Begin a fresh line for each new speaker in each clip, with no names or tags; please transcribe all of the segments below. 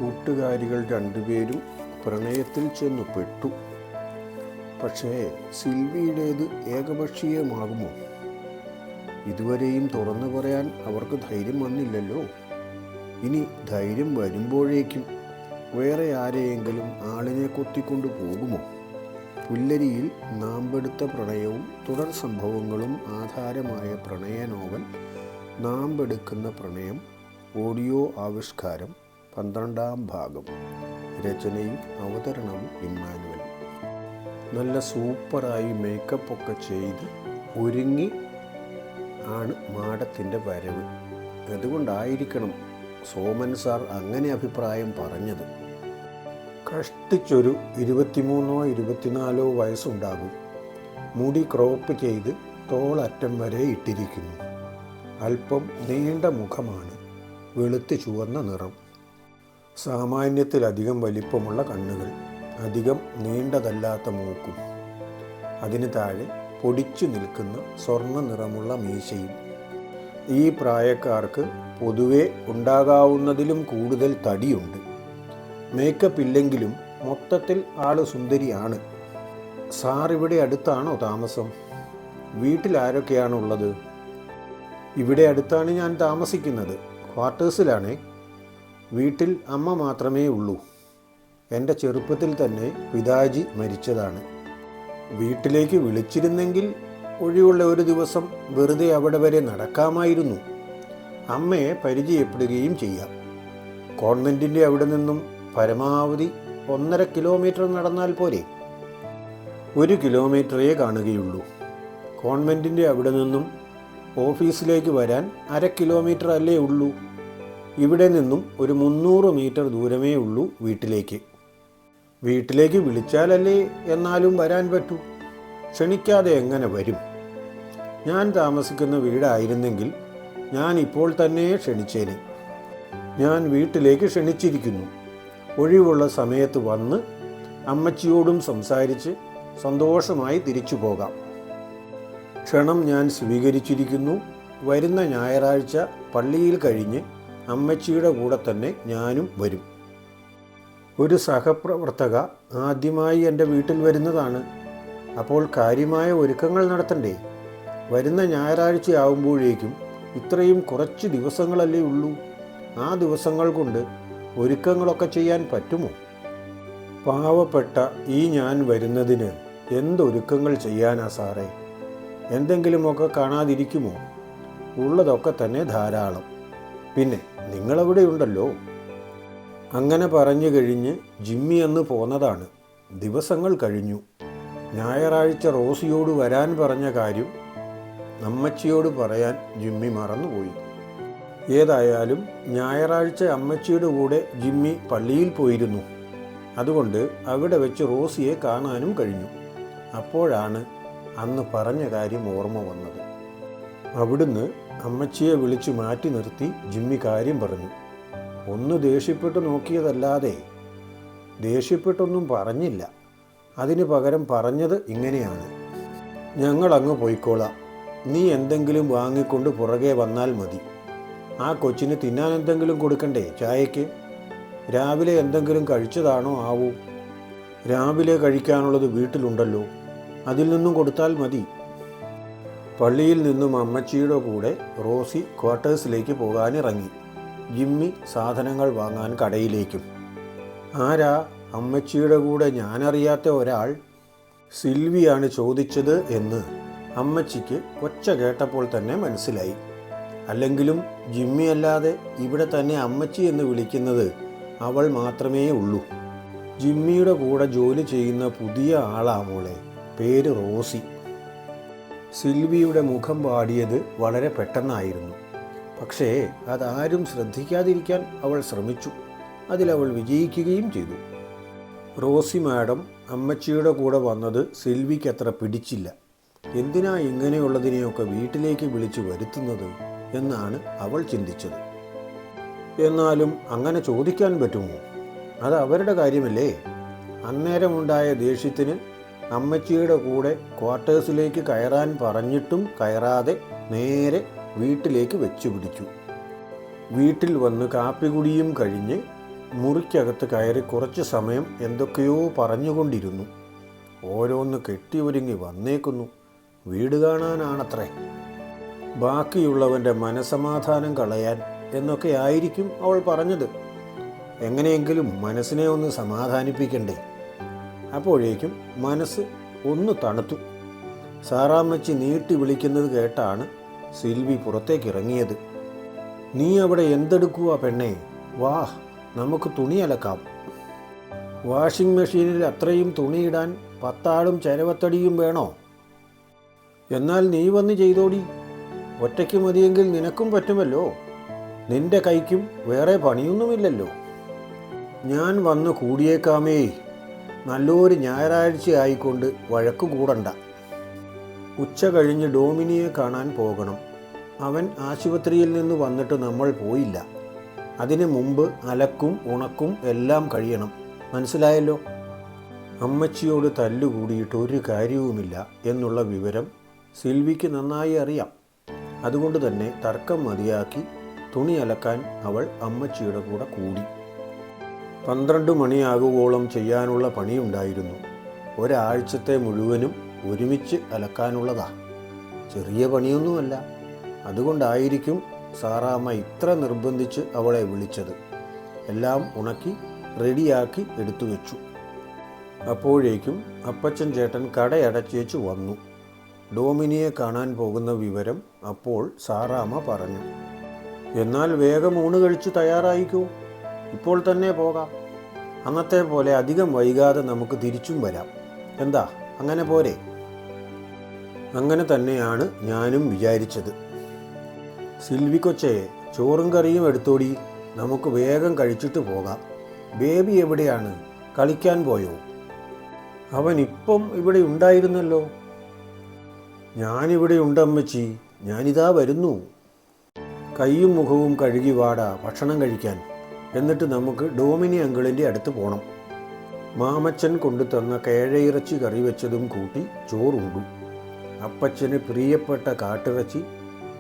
കൂട്ടുകാരികൾ രണ്ടുപേരും പ്രണയത്തിൽ ചെന്നു പെട്ടു. പക്ഷേ സിൽവിയുടേത് ഏകപക്ഷീയമാകുമോ? ഇതുവരെയും തുറന്നു പറയാൻ അവർക്ക് ധൈര്യം വന്നില്ലല്ലോ. ഇനി ധൈര്യം വരുമ്പോഴേക്കും വേറെ ആരെയെങ്കിലും ആളിനെ കൊത്തിക്കൊണ്ടു പോകുമോ? പുല്ലരിയിൽ നാമ്പെടുത്ത പ്രണയവും തുടർ സംഭവങ്ങളും ആധാരമായ പ്രണയ നോവൽ നാമ്പെടുക്കുന്ന പ്രണയം ഓഡിയോ ആവിഷ്കാരം 12ാം ഭാഗം. രചനയും അവതരണവും ഇമ്മാനുവൽ. നല്ല സൂപ്പറായി മേക്കപ്പൊക്കെ ചെയ്ത് ഒരുങ്ങി ആണ് മാഡത്തിൻ്റെ വരവ്. അതുകൊണ്ടായിരിക്കണം സോമൻ സാർ അങ്ങനെ അഭിപ്രായം പറഞ്ഞത്. കഷ്ടിച്ചൊരു 23-24 വയസ്സുണ്ടാകും. മുടി ക്രോപ്പ് ചെയ്ത് തോളറ്റം വരെ ഇട്ടിരിക്കുന്നു. അല്പം നീണ്ട മുഖമാണ്, വെളുത്ത് ചുവന്ന നിറം, സാമാന്യത്തിലധികം വലിപ്പമുള്ള കണ്ണുകൾ, അധികം നീണ്ടതല്ലാത്ത മൂക്കും, അതിന് താഴെ പൊടിച്ചു നിൽക്കുന്ന സ്വർണ്ണ നിറമുള്ള മീശയും. ഈ പ്രായക്കാർക്ക് പൊതുവെ ഉണ്ടാകാവുന്നതിലും കൂടുതൽ തടിയുണ്ട്. മേക്കപ്പ് ഇല്ലെങ്കിലും മൊത്തത്തിൽ ആള് സുന്ദരിയാണ്. സാർ ഇവിടെ അടുത്താണോ താമസം? വീട്ടിൽ ആരൊക്കെയാണുള്ളത്? ഇവിടെ അടുത്താണ് ഞാൻ താമസിക്കുന്നത്, ക്വാർട്ടേഴ്സിലാണേ. വീട്ടിൽ അമ്മ മാത്രമേ ഉള്ളൂ. എൻ്റെ ചെറുപ്പത്തിൽ തന്നെ പിതാജി മരിച്ചതാണ്. വീട്ടിലേക്ക് വിളിച്ചിരുന്നെങ്കിൽ ഒഴിവുള്ള ഒരു ദിവസം വെറുതെ അവിടെ വരെ നടക്കാമായിരുന്നു. അമ്മയെ പരിചയപ്പെടുകയും ചെയ്യാം. കോൺവെൻറ്റിൻ്റെ അവിടെ നിന്നും പരമാവധി 1.5 കിലോമീറ്റർ നടന്നാൽ പോരെ? 1 കിലോമീറ്ററേ കാണുകയുള്ളൂ. കോൺവെൻറ്റിൻ്റെ അവിടെ നിന്നും ഓഫീസിലേക്ക് വരാൻ 1/2 കിലോമീറ്റർ അല്ലേ ഉള്ളൂ. ഇവിടെ നിന്നും ഒരു 300 മീറ്റർ ദൂരമേ ഉള്ളൂ വീട്ടിലേക്ക്. വീട്ടിലേക്ക് വിളിച്ചാലല്ലേ എന്നാലും വരാൻ പറ്റൂ. ക്ഷണിക്കാതെ എങ്ങനെ വരും? ഞാൻ താമസിക്കുന്ന വീടായിരുന്നെങ്കിൽ ഞാൻ ഇപ്പോൾ തന്നെ ക്ഷണിച്ചേനെ. ഞാൻ വീട്ടിലേക്ക് ക്ഷണിച്ചിരിക്കുന്നു. ഒഴിവുള്ള സമയത്ത് വന്ന് അമ്മച്ചിയോടും സംസാരിച്ച് സന്തോഷമായി തിരിച്ചു പോകാം. ക്ഷണം ഞാൻ സ്വീകരിച്ചിരിക്കുന്നു. വരുന്ന ഞായറാഴ്ച പള്ളിയിൽ കഴിഞ്ഞ് അമ്മച്ചിയുടെ കൂടെ തന്നെ ഞാനും വരും. ഒരു സഹപ്രവർത്തക ആദ്യമായി എൻ്റെ വീട്ടിൽ വരുന്നതാണ്. അപ്പോൾ കാര്യമായ ഒരുക്കങ്ങൾ നടത്തണ്ടേ? വരുന്ന ഞായറാഴ്ച ആവുമ്പോഴേക്കും ഇത്രയും കുറച്ച് ദിവസങ്ങളല്ലേ ഉള്ളൂ. ആ ദിവസങ്ങൾ കൊണ്ട് ഒരുക്കങ്ങളൊക്കെ ചെയ്യാൻ പറ്റുമോ? പാവപ്പെട്ട ഈ ഞാൻ വരുന്നതിന് എന്തൊരുക്കങ്ങൾ ചെയ്യാനാ സാറേ? എന്തെങ്കിലുമൊക്കെ കാണാതിരിക്കുമോ? ഉള്ളതൊക്കെ തന്നെ ധാരാളം. പിന്നെ നിങ്ങളവിടെ ഉണ്ടല്ലോ. അങ്ങനെ പറഞ്ഞു കഴിഞ്ഞ് ജിമ്മി അന്ന് പോന്നതാണ്. ദിവസങ്ങൾ കഴിഞ്ഞു. ഞായറാഴ്ച റോസിയോട് വരാൻ പറഞ്ഞ കാര്യം അമ്മച്ചിയോട് പറയാൻ ജിമ്മി മറന്നുപോയി. ഏതായാലും ഞായറാഴ്ച അമ്മച്ചിയുടെ കൂടെ ജിമ്മി പള്ളിയിൽ പോയിരുന്നു. അതുകൊണ്ട് അവിടെ വെച്ച് റോസിയെ കാണാനും കഴിഞ്ഞു. അപ്പോഴാണ് അന്ന് പറഞ്ഞ കാര്യം ഓർമ്മ വന്നത്. അവിടുന്ന് അമ്മച്ചിയെ വിളിച്ചു മാറ്റി നിർത്തി ജിമ്മി കാര്യം പറഞ്ഞു. ഒന്ന് ദേഷ്യപ്പെട്ട് നോക്കിയതല്ലാതെ ദേഷ്യപ്പെട്ടൊന്നും പറഞ്ഞില്ല. അതിന് പകരം പറഞ്ഞത് ഇങ്ങനെയാണ്: ഞങ്ങളങ്ങ് പോയിക്കോളാം, നീ എന്തെങ്കിലും വാങ്ങിക്കൊണ്ട് പുറകെ വന്നാൽ മതി. ആ കൊച്ചിന് തിന്നാൻ എന്തെങ്കിലും കൊടുക്കണ്ടേ ചായയ്ക്ക്? രാവിലെ എന്തെങ്കിലും കഴിച്ചതാണോ ആവൂ? രാവിലെ കഴിക്കാനുള്ളത് വീട്ടിലുണ്ടല്ലോ, അതിൽ നിന്നും കൊടുത്താൽ മതി. പള്ളിയിൽ നിന്നും അമ്മച്ചിയുടെ കൂടെ റോസി ക്വാർട്ടേഴ്സിലേക്ക് പോകാനിറങ്ങി. ജിമ്മി സാധനങ്ങൾ വാങ്ങാൻ കടയിലേക്കും. ആരാ അമ്മച്ചിയുടെ കൂടെ ഞാനറിയാത്ത ഒരാൾ? സിൽവിയാണ് ചോദിച്ചത് എന്ന് അമ്മച്ചിക്ക് ഒച്ച കേട്ടപ്പോൾ തന്നെ മനസ്സിലായി. അല്ലെങ്കിലും ജിമ്മി അല്ലാതെ ഇവിടെ തന്നെ അമ്മച്ചി എന്ന് വിളിക്കുന്നത് അവൾ മാത്രമേ ഉള്ളൂ. ജിമ്മിയുടെ കൂടെ ജോലി ചെയ്യുന്ന പുതിയ ആളാ മോളെ, പേര് റോസി. സിൽവിയുടെ മുഖം വാടിയത് വളരെ പെട്ടെന്നായിരുന്നു. പക്ഷേ അതാരും ശ്രദ്ധിക്കാതിരിക്കാൻ അവൾ ശ്രമിച്ചു. അതിലവൾ വിജയിക്കുകയും ചെയ്തു. റോസി മാഡം അമ്മച്ചിയുടെ കൂടെ വന്നത് സിൽവിക്ക് അത്ര പിടിച്ചില്ല. എന്തിനാ ഇങ്ങനെയുള്ളതിനെയൊക്കെ വീട്ടിലേക്ക് വിളിച്ചു വരുത്തുന്നത് എന്നാണ് അവൾ ചിന്തിച്ചത്. എന്നാലും അങ്ങനെ ചോദിക്കാൻ പറ്റുമോ? അത് അവരുടെ കാര്യമല്ലേ. അന്നേരമുണ്ടായ ദേഷ്യത്തിന് അമ്മച്ചിയുടെ കൂടെ ക്വാർട്ടേഴ്സിലേക്ക് കയറാൻ പറഞ്ഞിട്ടും കയറാതെ നേരെ വീട്ടിലേക്ക് വെച്ചു പിടിച്ചു. വീട്ടിൽ വന്ന് കാപ്പികുടിയും കഴിഞ്ഞ് മുറിക്കകത്ത് കയറി കുറച്ച് സമയം എന്തൊക്കെയോ പറഞ്ഞുകൊണ്ടിരുന്നു. ഓരോന്ന് കെട്ടിയൊരുങ്ങി വന്നേക്കുന്നു. വീട് കാണാനാണത്രേ. ബാക്കിയുള്ളവൻ്റെ മനസമാധാനം കളയാൻ എന്നൊക്കെ ആയിരിക്കും അവൾ പറഞ്ഞത്. എങ്ങനെയെങ്കിലും മനസ്സിനെ ഒന്ന് സമാധാനിപ്പിക്കണ്ടേ. അപ്പോഴേക്കും മനസ്സ് ഒന്ന് തണുത്തു. സാറാമ്മച്ചി നീട്ടി വിളിക്കുന്നത് കേട്ടാണ് സിൽവി പുറത്തേക്കിറങ്ങിയത്. നീ അവിടെ എന്തെടുക്കുക പെണ്ണേ? വാ, നമുക്ക് തുണി അലക്കാം. വാഷിംഗ് മെഷീനിൽ അത്രയും തുണിയിടാൻ 10 ആളും ചരവത്തടിയും വേണോ? എന്നാൽ നീ വന്ന് ചെയ്തോടി. ഒറ്റയ്ക്ക് മതിയെങ്കിൽ നിനക്കും പറ്റുമല്ലോ. നിന്റെ കൈക്കും വേറെ പണിയൊന്നുമില്ലല്ലോ. ഞാൻ വന്ന് കൂടിയേക്കാമേ. നല്ലൊരു ഞായറാഴ്ച ആയിക്കൊണ്ട് വഴക്കു കൂടണ്ട. ഉച്ച കഴിഞ്ഞ് ഡോമിനിയെ കാണാൻ പോകണം. അവൻ ആശുപത്രിയിൽ നിന്ന് വന്നിട്ട് നമ്മൾ പോയില്ല. അതിനു മുമ്പ് അലക്കും ഉണക്കും എല്ലാം കഴിയണം. മനസ്സിലായല്ലോ? അമ്മച്ചിയോട് തല്ലുകൂടിയിട്ട് ഒരു കാര്യവുമില്ല എന്നുള്ള വിവരം സിൽവിക്ക് നന്നായി അറിയാം. അതുകൊണ്ട് തന്നെ തർക്കം മതിയാക്കി തുണി അലക്കാൻ അവൾ അമ്മച്ചിയുടെ കൂടെ കൂടി. 12 മണിയാകുവോളം ചെയ്യാനുള്ള പണിയുണ്ടായിരുന്നു. ഒരാഴ്ചത്തെ മുഴുവനും ഒരുമിച്ച് അലക്കാനുള്ളതാ. ചെറിയ പണിയൊന്നുമല്ല. അതുകൊണ്ടായിരിക്കും സാറാമ്മ ഇത്ര നിർബന്ധിച്ച് അവളെ വിളിച്ചത്. എല്ലാം ഉണക്കി റെഡിയാക്കി എടുത്തു വെച്ചു. അപ്പോഴേക്കും അപ്പച്ചൻ ചേട്ടൻ കടയടച്ചേച്ചു വന്നു. ഡോമിനിയെ കാണാൻ പോകുന്ന വിവരം അപ്പോൾ സാറാമ്മ പറഞ്ഞു. എന്നാൽ വേഗം ഊണ് കഴിച്ച് തയ്യാറായിക്കൂ. ഇപ്പോൾ തന്നെ പോകാം. അന്നത്തെ പോലെ അധികം വൈകാതെ നമുക്ക് തിരിച്ചും വരാം. എന്താ, അങ്ങനെ പോരെ? അങ്ങനെ തന്നെയാണ് ഞാനും വിചാരിച്ചത്. സിൽവി കൊച്ചേ, ചോറും കറിയും എടുത്തോടി. നമുക്ക് വേഗം കഴിച്ചിട്ട് പോകാം. ബേബി എവിടെയാണ്? കളിക്കാൻ പോയോ? അവൻ ഇപ്പം ഇവിടെ ഉണ്ടായിരുന്നല്ലോ. ഞാനിവിടെ ഉണ്ടമ്മച്ചി. ഞാനിതാ വരുന്നു. കൈയും മുഖവും കഴുകി വാടാ ഭക്ഷണം കഴിക്കാൻ. എന്നിട്ട് നമുക്ക് ഡോമിനി അങ്കിളിൻ്റെ അടുത്ത് പോകണം. മാമച്ചൻ കൊണ്ടുതന്ന കേഴയിറച്ചി കറി വെച്ചതും കൂട്ടി ചോറുണ്ടു. അപ്പച്ചന് പ്രിയപ്പെട്ട കാട്ടിറച്ചി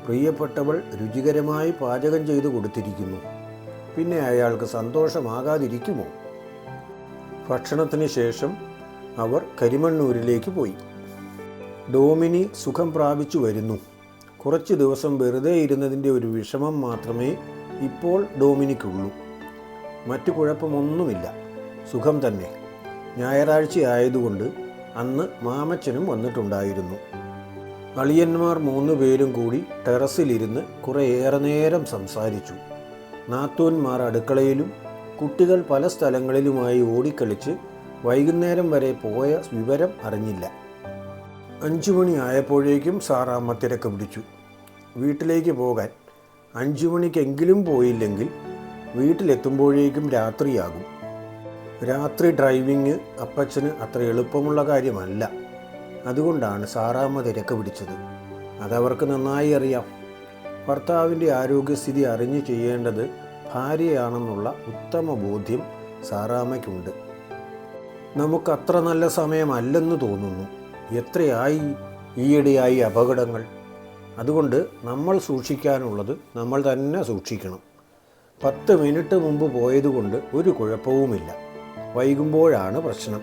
പ്രിയപ്പെട്ടവൾ രുചികരമായി പാചകം ചെയ്തു കൊടുത്തിരിക്കുന്നു. പിന്നെ അയാൾക്ക് സന്തോഷമാകാതിരിക്കുമോ? ഭക്ഷണത്തിന് ശേഷം അവർ കരിമണ്ണൂരിലേക്ക് പോയി. ഡോമിനി സുഖം പ്രാപിച്ചു വരുന്നു. കുറച്ച് ദിവസം വെറുതെ ഇരുന്നതിൻ്റെ ഒരു വിഷമം മാത്രമേ ഇപ്പോൾ ഡോമിനിക്കുള്ളൂ. മറ്റു കുഴപ്പമൊന്നുമില്ല. സുഖം തന്നെ. ഞായറാഴ്ച ആയതുകൊണ്ട് അന്ന് മാമച്ചനും വന്നിട്ടുണ്ടായിരുന്നു. അളിയന്മാർ 3 പേരും കൂടി ടെറസിലിരുന്ന് കുറേയേറെ നേരം സംസാരിച്ചു. നാത്തൂന്മാർ അടുക്കളയിലും കുട്ടികൾ പല സ്ഥലങ്ങളിലുമായി ഓടിക്കളിച്ച് വൈകുന്നേരം വരെ പോയ വിവരം അറിഞ്ഞില്ല. 5 മണി ആയപ്പോഴേക്കും സാറാമ്മ തിരക്ക് പിടിച്ചു. വീട്ടിലേക്ക് പോകാൻ. 5 മണിക്കെങ്കിലും പോയില്ലെങ്കിൽ വീട്ടിലെത്തുമ്പോഴേക്കും രാത്രിയാകും. രാത്രി ഡ്രൈവിങ് അപ്പച്ചന് അത്ര എളുപ്പമുള്ള കാര്യമല്ല. അതുകൊണ്ടാണ് സാറാമ്മ തിരക്ക് പിടിച്ചത്. അതവർക്ക് നന്നായി അറിയാം. ഭർത്താവിൻ്റെ ആരോഗ്യസ്ഥിതി അറിഞ്ഞു ചെയ്യേണ്ടത് ഭാര്യയാണെന്നുള്ള ഉത്തമ ബോധ്യം സാറാമ്മയ്ക്കുണ്ട്. നമുക്കത്ര നല്ല സമയമല്ലെന്ന് തോന്നുന്നു. എത്രയായി ഈയിടെയായി അപകടങ്ങൾ. അതുകൊണ്ട് നമ്മൾ സൂക്ഷിക്കാനുള്ളത് നമ്മൾ തന്നെ സൂക്ഷിക്കണം. 10 മിനിറ്റ് മുമ്പ് പോയതുകൊണ്ട് ഒരു കുഴപ്പവുമില്ല. വൈകുമ്പോഴാണ് പ്രശ്നം.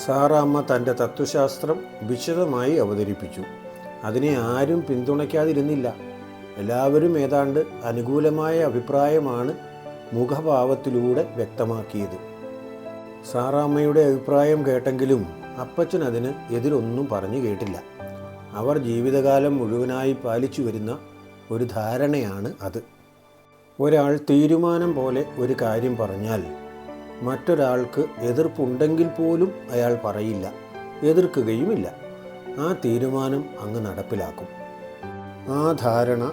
സാറാമ്മ തൻ്റെ തത്വശാസ്ത്രം വിശദമായി അവതരിപ്പിച്ചു. അതിനെ ആരും പിന്തുണയ്ക്കാതിരുന്നില്ല. എല്ലാവരും ഏതാണ്ട് അനുകൂലമായ അഭിപ്രായമാണ് മുഖഭാവത്തിലൂടെ വ്യക്തമാക്കിയത്. സാറാമ്മയുടെ അഭിപ്രായം കേട്ടെങ്കിലും അപ്പച്ചൻ അതിന് എതിരൊന്നും പറഞ്ഞു കേട്ടില്ല. അവർ ജീവിതകാലം മുഴുവനായി പാലിച്ചു വരുന്ന ഒരു ധാരണയാണ് അത്. ഒരാൾ തീരുമാനം പോലെ ഒരു കാര്യം പറഞ്ഞാൽ മറ്റൊരാൾക്ക് എതിർപ്പുണ്ടെങ്കിൽ പോലും അയാൾ പറയില്ല, എതിർക്കുകയുമില്ല. ആ തീരുമാനം അങ്ങ് നടപ്പിലാക്കും. ആ ധാരണ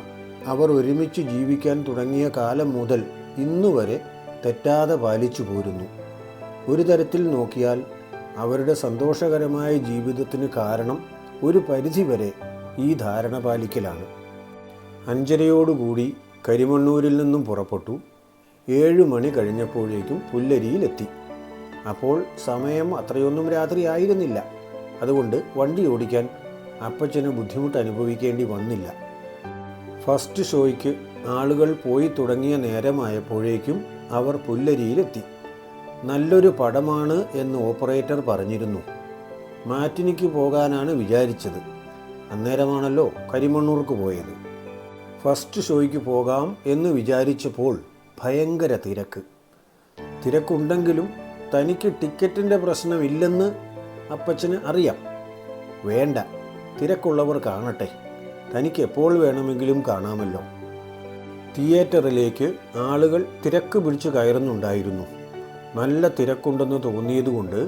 അവർ ഒരുമിച്ച് ജീവിക്കാൻ തുടങ്ങിയ കാലം മുതൽ ഇന്നുവരെ തെറ്റാതെ പാലിച്ചു പോരുന്നു. ഒരു തരത്തിൽ നോക്കിയാൽ അവരുടെ സന്തോഷകരമായ ജീവിതത്തിന് കാരണം ഒരു പരിധിവരെ ഈ ധാരണ പാലിക്കലാണ്. 5:30 കരിമണ്ണൂരിൽ നിന്നും പുറപ്പെട്ടു. 7 മണി കഴിഞ്ഞപ്പോഴേക്കും പുല്ലരിയിലെത്തി. അപ്പോൾ സമയം അത്രയൊന്നും രാത്രി ആയിരുന്നില്ല. അതുകൊണ്ട് വണ്ടി ഓടിക്കാൻ അപ്പച്ചന് ബുദ്ധിമുട്ട് അനുഭവിക്കേണ്ടി വന്നില്ല. ഫസ്റ്റ് ഷോയ്ക്ക് ആളുകൾ പോയി തുടങ്ങിയ നേരമായപ്പോഴേക്കും അവർ പുല്ലരിയിലെത്തി. നല്ലൊരു പടമാണ് എന്ന് ഓപ്പറേറ്റർ പറഞ്ഞിരുന്നു. മാറ്റിനിക്ക് പോകാനാണ് വിചാരിച്ചത്. അന്നേരമാണല്ലോ കരിമണ്ണൂർക്ക് പോയത്. ഫസ്റ്റ് ഷോയ്ക്ക് പോകാം എന്ന് വിചാരിച്ചപ്പോൾ ഭയങ്കര തിരക്കുണ്ടെങ്കിലും തനിക്ക് ടിക്കറ്റിൻ്റെ പ്രശ്നമില്ലെന്ന് അപ്പച്ചന് അറിയാം. വേണ്ട, തിരക്കുള്ളവർ കാണട്ടെ, തനിക്ക് എപ്പോൾ വേണമെങ്കിലും കാണാമല്ലോ. തിയേറ്ററിലേക്ക് ആളുകൾ തിരക്ക് പിടിച്ച് കയറുന്നുണ്ടായിരുന്നു. നല്ല തിരക്കുണ്ടെന്ന് തോന്നിയതുകൊണ്ട്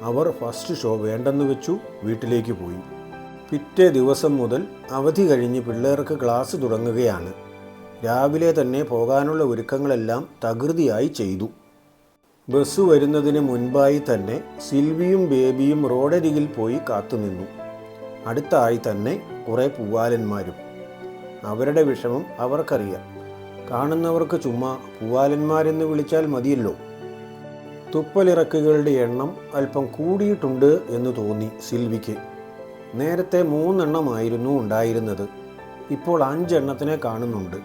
അവർ ഫസ്റ്റ് ഷോ വേണ്ടെന്ന് വെച്ചു വീട്ടിലേക്ക് പോയി. പിറ്റേ ദിവസം മുതൽ അവധി കഴിഞ്ഞ് പിള്ളേർക്ക് ക്ലാസ് തുടങ്ങുകയാണ്. രാവിലെ തന്നെ പോകാനുള്ള ഒരുക്കങ്ങളെല്ലാം തകൃതിയായി ചെയ്തു. ബസ് വരുന്നതിന് മുൻപായി തന്നെ സിൽവിയും ബേബിയും റോഡരികിൽ പോയി കാത്തുനിന്നു. അടുത്തായി തന്നെ കുറേ പൂവാലന്മാരും. അവരുടെ വിഷമം അവർക്കറിയാം. കാണുന്നവർക്ക് ചുമ്മാ പൂവാലന്മാരെന്ന് വിളിച്ചാൽ മതിയല്ലോ. തുപ്പലിറക്കുകളുടെ എണ്ണം അല്പം കൂടിയിട്ടുണ്ട് എന്ന് തോന്നി സിൽവിക്ക്. നേരത്തെ 3 എണ്ണമായിരുന്നു ഉണ്ടായിരുന്നത്. ഇപ്പോൾ 5 എണ്ണത്തിനെ കാണുന്നുണ്ട്.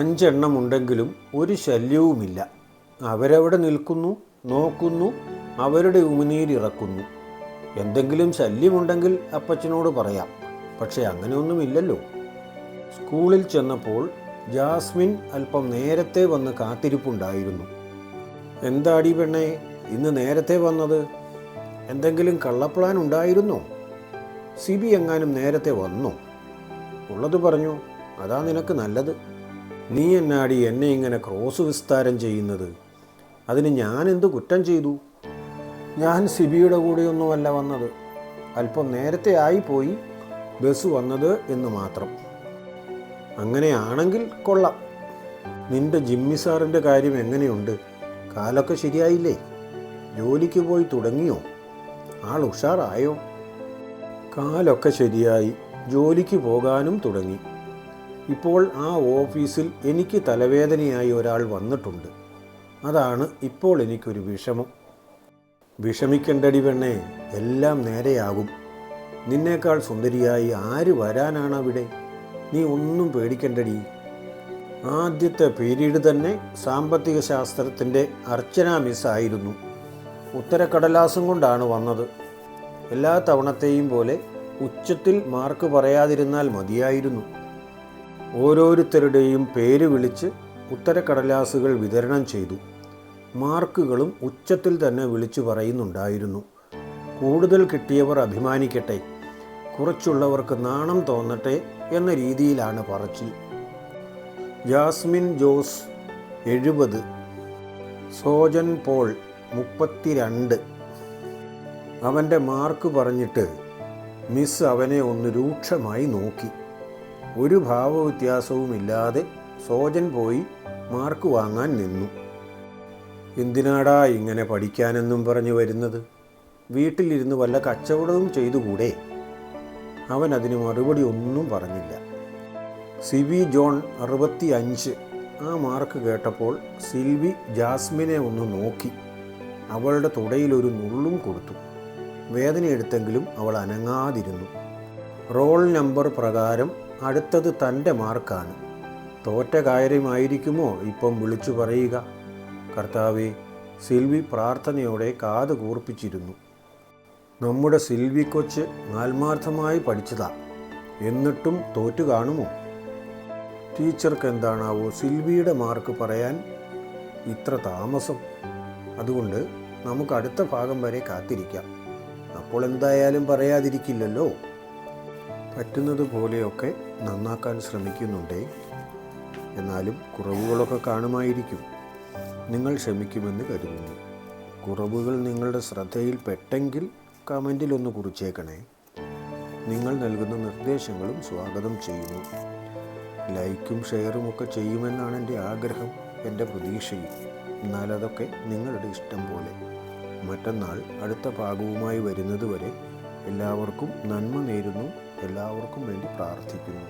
5 എണ്ണമുണ്ടെങ്കിലും ഒരു ശല്യവുമില്ല. അവരവിടെ നിൽക്കുന്നു, നോക്കുന്നു, അവരുടെ ഉമിനീരിറക്കുന്നു. എന്തെങ്കിലും ശല്യമുണ്ടെങ്കിൽ അപ്പച്ചനോട് പറയാം. പക്ഷെ അങ്ങനെയൊന്നുമില്ലല്ലോ. സ്കൂളിൽ ചെന്നപ്പോൾ ജാസ്മിൻ അല്പം നേരത്തെ വന്ന് കാത്തിരിപ്പുണ്ടായിരുന്നു. എന്താടി പെണ്ണേ, ഇന്ന് നേരത്തെ വന്നത്? എന്തെങ്കിലും കള്ളപ്ലാൻ ഉണ്ടായിരുന്നോ? സിബി എങ്ങാനും നേരത്തെ വന്നോ? ഉള്ളത് പറഞ്ഞു, അതാ നിനക്ക് നല്ലത്. നീ എന്നാടി എന്നെ ഇങ്ങനെ ക്രോസ് വിസ്താരം ചെയ്യുന്നത്? അതിന് ഞാൻ എന്ത് കുറ്റം ചെയ്തു? ഞാൻ സിബിയുടെ കൂടെയൊന്നുമല്ല വന്നത്. അല്പം നേരത്തെ ആയിപ്പോയി ബസ് വന്നത് എന്ന് മാത്രം. അങ്ങനെയാണെങ്കിൽ കൊള്ളാം. നിന്റെ ജിമ്മി സാറിൻ്റെ കാര്യം എങ്ങനെയുണ്ട്? കാലൊക്കെ ശരിയായില്ലേ? ജോലിക്ക് പോയി തുടങ്ങിയോ? ആൾ ഉഷാറായോ? കാലൊക്കെ ശരിയായി, ജോലിക്ക് പോകാനും തുടങ്ങി. ഇപ്പോൾ ആ ഓഫീസിൽ എനിക്ക് തലവേദനയായി ഒരാൾ വന്നിട്ടുണ്ട്. അതാണ് ഇപ്പോൾ എനിക്കൊരു വിഷമം. വിഷമിക്കണ്ടടി പെണ്ണേ, എല്ലാം നേരെയാകും. നിന്നേക്കാൾ സുന്ദരിയായി ആര് വരാനാണവിടെ? നീ ഒന്നും പേടിക്കണ്ടടി. ആദ്യത്തെ പീരീഡ് തന്നെ സാമ്പത്തിക ശാസ്ത്രത്തിൻ്റെ അർച്ചന മിസ്സായിരുന്നു. ഉത്തരക്കടലാസും കൊണ്ടാണ് വന്നത്. എല്ലാ തവണത്തെയും പോലെ ഉച്ചത്തിൽ മാർക്ക് പറയാതിരുന്നാൽ മതിയായിരുന്നു. ഓരോരുത്തരുടെയും പേര് വിളിച്ച് ഉത്തരക്കടലാസുകൾ വിതരണം ചെയ്തു. മാർക്കുകളും ഉച്ചത്തിൽ തന്നെ വിളിച്ചു പറയുന്നുണ്ടായിരുന്നു. കൂടുതൽ കിട്ടിയവർ അഭിമാനിക്കട്ടെ, കുറച്ചുള്ളവർക്ക് നാണം തോന്നട്ടെ എന്ന രീതിയിലാണ് പറച്ചിൽ. Jasmine Jose 70, Sojan Paul 32. അവൻ്റെ മാർക്ക് പറഞ്ഞിട്ട് മിസ് അവനെ ഒന്ന് രൂക്ഷമായി നോക്കി. ഒരു ഭാവവ്യത്യാസവുമില്ലാതെ സോജൻ പോയി മാർക്ക് വാങ്ങാൻ നിന്നു. എന്തിനാടാ ഇങ്ങനെ പഠിക്കാനെന്നും പറഞ്ഞു വരുന്നത്? വീട്ടിലിരുന്ന് വല്ല കച്ചവടവും ചെയ്തുകൂടെ? അവൻ അതിന് മറുപടി ഒന്നും പറഞ്ഞില്ല. സിബി ജോൺ 65. ആ മാർക്ക് കേട്ടപ്പോൾ സിൽവി ജാസ്മിനെ ഒന്ന് നോക്കി. അവളുടെ തുടയിലൊരു നുള്ളും കൊടുത്തു. വേദനയെടുത്തെങ്കിലും അവൾ അനങ്ങാതിരുന്നു. റോൾ നമ്പർ പ്രകാരം അടുത്തത് തൻ്റെ മാർക്കാണ്. തോറ്റ കാര്യമായിരിക്കുമോ ഇപ്പം വിളിച്ചു പറയുക? കർത്താവേ, സിൽവി പ്രാർത്ഥനയോടെ കാത് കൂർപ്പിച്ചിരുന്നു. നമ്മുടെ സിൽവി കൊച്ച് ആത്മാർത്ഥമായി പഠിച്ചതാ, എന്നിട്ടും തോറ്റു കാണുമോ? ടീച്ചർക്ക് എന്താണാവോ സിൽവിയുടെ മാർക്ക് പറയാൻ ഇത്ര താമസം? അതുകൊണ്ട് നമുക്ക് അടുത്ത ഭാഗം വരെ കാത്തിരിക്കാം. അപ്പോൾ എന്തായാലും പറയാതിരിക്കില്ലല്ലോ. പറ്റുന്നത് പോലെയൊക്കെ നന്നാക്കാൻ ശ്രമിക്കുന്നുണ്ടേ. എന്നാലും കുറവുകളൊക്കെ കാണുമായിരിക്കും. നിങ്ങൾ ക്ഷമിക്കുമെന്ന് കരുതുന്നു. കുറവുകൾ നിങ്ങളുടെ ശ്രദ്ധയിൽ പെട്ടെങ്കിൽ കമൻറ്റിലൊന്ന് കുറിച്ചേക്കണേ. നിങ്ങൾ നൽകുന്ന നിർദ്ദേശങ്ങളും സ്വാഗതം ചെയ്യുന്നു. ലൈക്കും ഷെയറും ഒക്കെ ചെയ്യുമെന്നാണ് എൻ്റെ ആഗ്രഹം, എൻ്റെ പ്രതീക്ഷയും. എന്നാലതൊക്കെ നിങ്ങളുടെ ഇഷ്ടം പോലെ. മറ്റന്നാൾ അടുത്ത ഭാഗവുമായി വരുന്നതുവരെ എല്ലാവർക്കും നന്മ നേരുന്നു. എല്ലാവർക്കും വേണ്ടി പ്രാർത്ഥിക്കുന്നു.